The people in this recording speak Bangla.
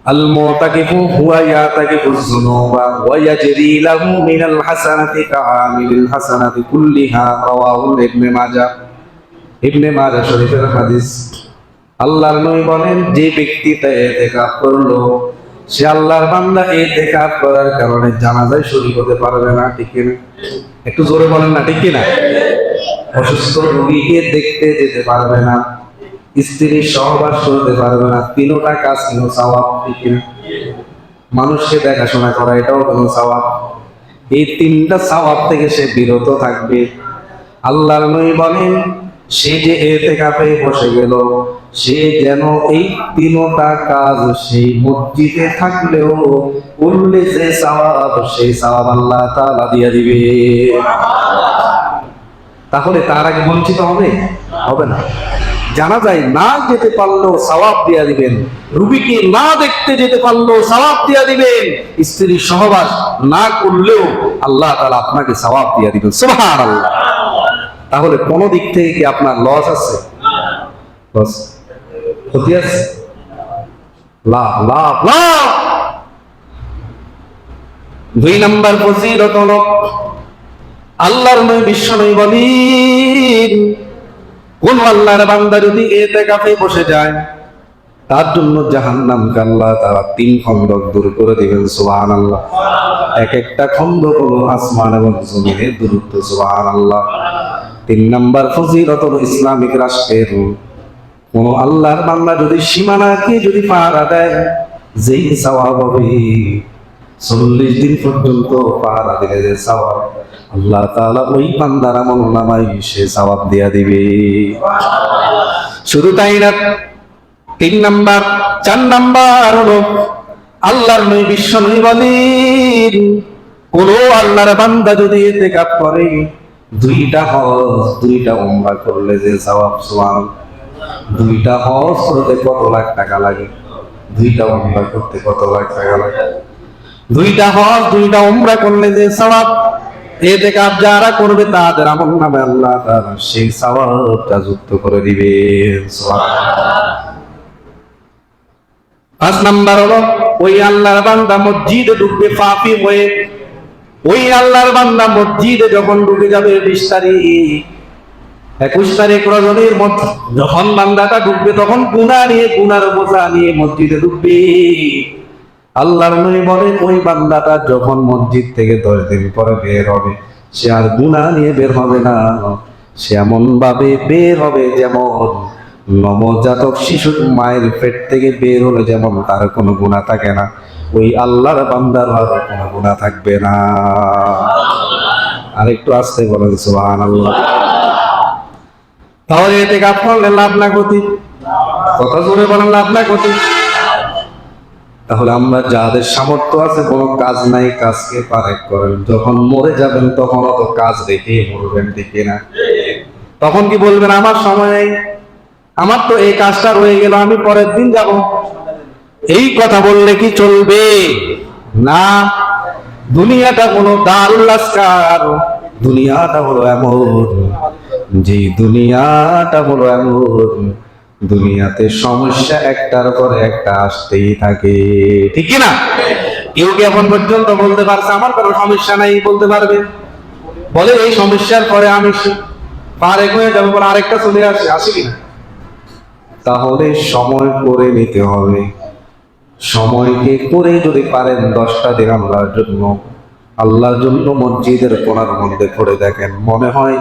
আল মুতাকিফু হুয়া ইয়াতাকিফু যুনুবা ওয়া ইয়াজরি লাহু মিনাল হাসানাতি কাআমিলিল হাসানাতি কুল্লিহা রাওয়াহু ইবনে মাজাহ। ইবনে মাজাহ শরীফের হাদিস। আল্লাহর নবী বলেন, যে ব্যক্তি ইতিকাফ করলো সে আল্লাহর বান্দা, ইতিকাফ করার কারণে জানাজায় শরীক হতে পারবে না। ঠিক কিনা? একটু জোরে বলেন না, ঠিক কিনা? অসুস্থ রোগীকে দেখতে যেতে পারবে না, স্ত্রীর সহবাস করতে পারবে না, তিনটা কাজ কিন্তু সওয়াব। ঠিক কিনা? মানুষকে দেখাশোনা করা এটাও কোনো সওয়াব। এই তিনটা সওয়াব থেকে সে বিরত থাকবে। আল্লাহর নবী বলেন, সে যে ইতিকাফে বসে গেল সে যেন এই তিনটা কাজ সেই মসজিদে থাকলেও করলে যে সওয়াব, সেই সওয়াব আল্লাহ তাআলা দিয়ে দিবে। তাহলে তার আগে বঞ্চিত হবে না। জানাজায় না যেতে পারলেও সওয়াব দিয়া দিবেন, রুগীকে না দেখতে যেতে পারলেও সওয়াব দিয়া দিবেন, স্ত্রীর সহবাস না করলেও আল্লাহ তাআলা আপনাকে সওয়াব দিয়া দিবেন। সুবহানাল্লাহ। তাহলে কোন দিক থেকে কি আপনার লস আছে? লস ক্ষতি আছে? লাভ লাভ লাভ। 2 নম্বর ফজিলত হলো, আল্লাহর নবী বিশ্বনবী বলেন, কোন আল্লাহর বান্দা যদি ইতিকাফে বসে যায় তার জন্য জাহান্নামকে আল্লাহ তাআলা 3 খণ্ড দূর করে দিবেন। সুবহানাল্লাহ। এক একটা খণ্ড হলো আসমান এবং জমিনের দূরত্ব। সুবহানাল্লাহ। 3 নম্বর ফজিলত হলো, ইসলামিক রাষ্ট্রের কোন আল্লাহর বান্দা যদি সীমানাকে যদি পাহারা দেয়, যেই সওয়াব হবে 40 দিন পর্যন্ত পাহারা দিলে যে সওয়াব, আল্লাহ তাআলা ওই বান্দার আমলনামায় সে সওয়াব দিয়া দিবে। শুধু তাই না, 3 নাম্বার 4 নাম্বার হলো, আল্লাহর নবী বিশ্বনবী বলেন, কোন আল্লাহর বান্দা যদি ইতিকাফ করে 2টা হজ 2টা উমরা করলে যে সওয়াব, সুবহানাল্লাহ। 2টা হজ করতে কত লাখ টাকা লাগে? 2টা উমরা করতে কত লাখ টাকা লাগে? 2টা হজ 2টা উমরা করলে যে সওয়াব, ইতিকাফ যারা করবে তাদের আমলনামায় আল্লাহ তাআলা সেই সওয়াবটা যুক্ত করে দিবেন। সুবহানাল্লাহ। 5 নাম্বার হলো, ওই আল্লাহর বান্দা মসজিদে ঢুকবে পাপী হয়ে। ওই আল্লাহর বান্দা মসজিদে যখন ঢুকে যাবে 20 তারিখ 21 তারিখ রজনীর মধ্যে যখন বান্দাটা ঢুকবে, তখন গুনাহ নিয়ে, গুনার বোঝা নিয়ে মসজিদে ঢুকবে। আল্লাহর নবী বলেন, ওই বান্দাটা যখন মসজিদ থেকে 10 দিন পরে বের হবে, সে আর গুনাহ নিয়ে বের হবে না। সে এমন ভাবে বের হবে যেমন নবজাতক শিশু মায়ের পেট থেকে বের হলে যেমন তার কোনো গুনাহ থাকে না, ওই আল্লাহর বান্দার আর কোনো গুনাহ থাকবে না। আর একটু আস্তে বলেন সুবহানাল্লাহ। তাহলে ইতিকাফ করলে লাভ না ক্ষতি? কথা জোরে বলেন, লাভ না ক্ষতি? তাহলে আমরা যাদের সামর্থ্য আছে, কোনো কাজ নাই, কাজকে পারেক করেন। যখন মরে যাবেন তখন অত কাজ রেখে মরবেন, ঠিক না? তখন কি বলবেন, আমার সময় নেই, আমার তো এই কাজটা রয়ে গেল, আমি পরের দিন যাব। এই কথা বললে কি চলবে? না। দুনিয়াটা কোনো দারুল আসকার, দুনিয়াটা হলো এমন, যে দুনিয়াটা হলো এমন, দুনিয়াতে সমস্যা একটার পর একটা আসতেই থাকে, ঠিক না? কেউ কি এখন পর্যন্ত বলতে পারছে আমার কোনো সমস্যা নাই? বলতে পারবে? বলে এই সমস্যার পরে আমি পারে হয়ে যাবো, বলে আরেকটা চলে আসে কিনা? তাহলে সময় করে নিতে হবে। সময়কে করে যদি পারেন 10টা দিন আল্লাহর জন্য মসজিদের কোণার মধ্যে করে দেখেন, মনে হয়